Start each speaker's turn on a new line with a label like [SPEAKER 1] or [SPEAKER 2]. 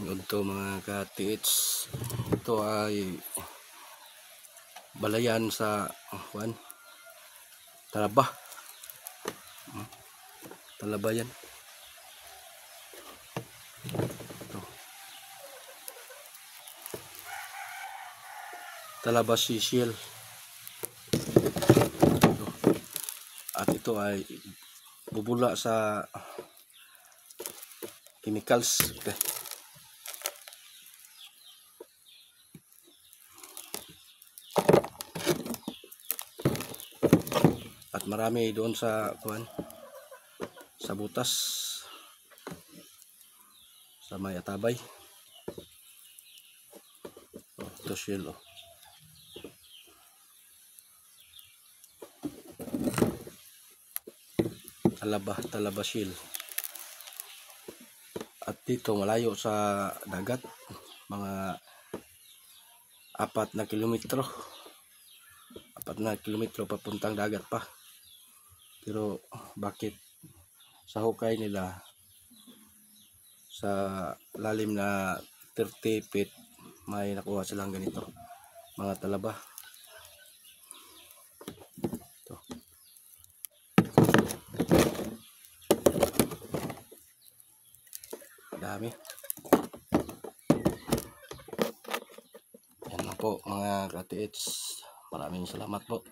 [SPEAKER 1] Ito mga ka-TH, ito ay balayan sa Talaba. Talaba yan. Ito. Talaba Sicil. At ito ay bubula sa chemicals. Okay. At marami doon sa sa butas sa may Atabay. Ito shell. Talaba shell. At dito malayo sa dagat, mga 4 na kilometro. 4 na kilometro papuntang dagat pa. Pero bakit sa hukay nila sa lalim na 30 feet may nakuha silang ganito, mga talaba. Ito. Dami. Yan lang po mga ka-TH. Maraming salamat po.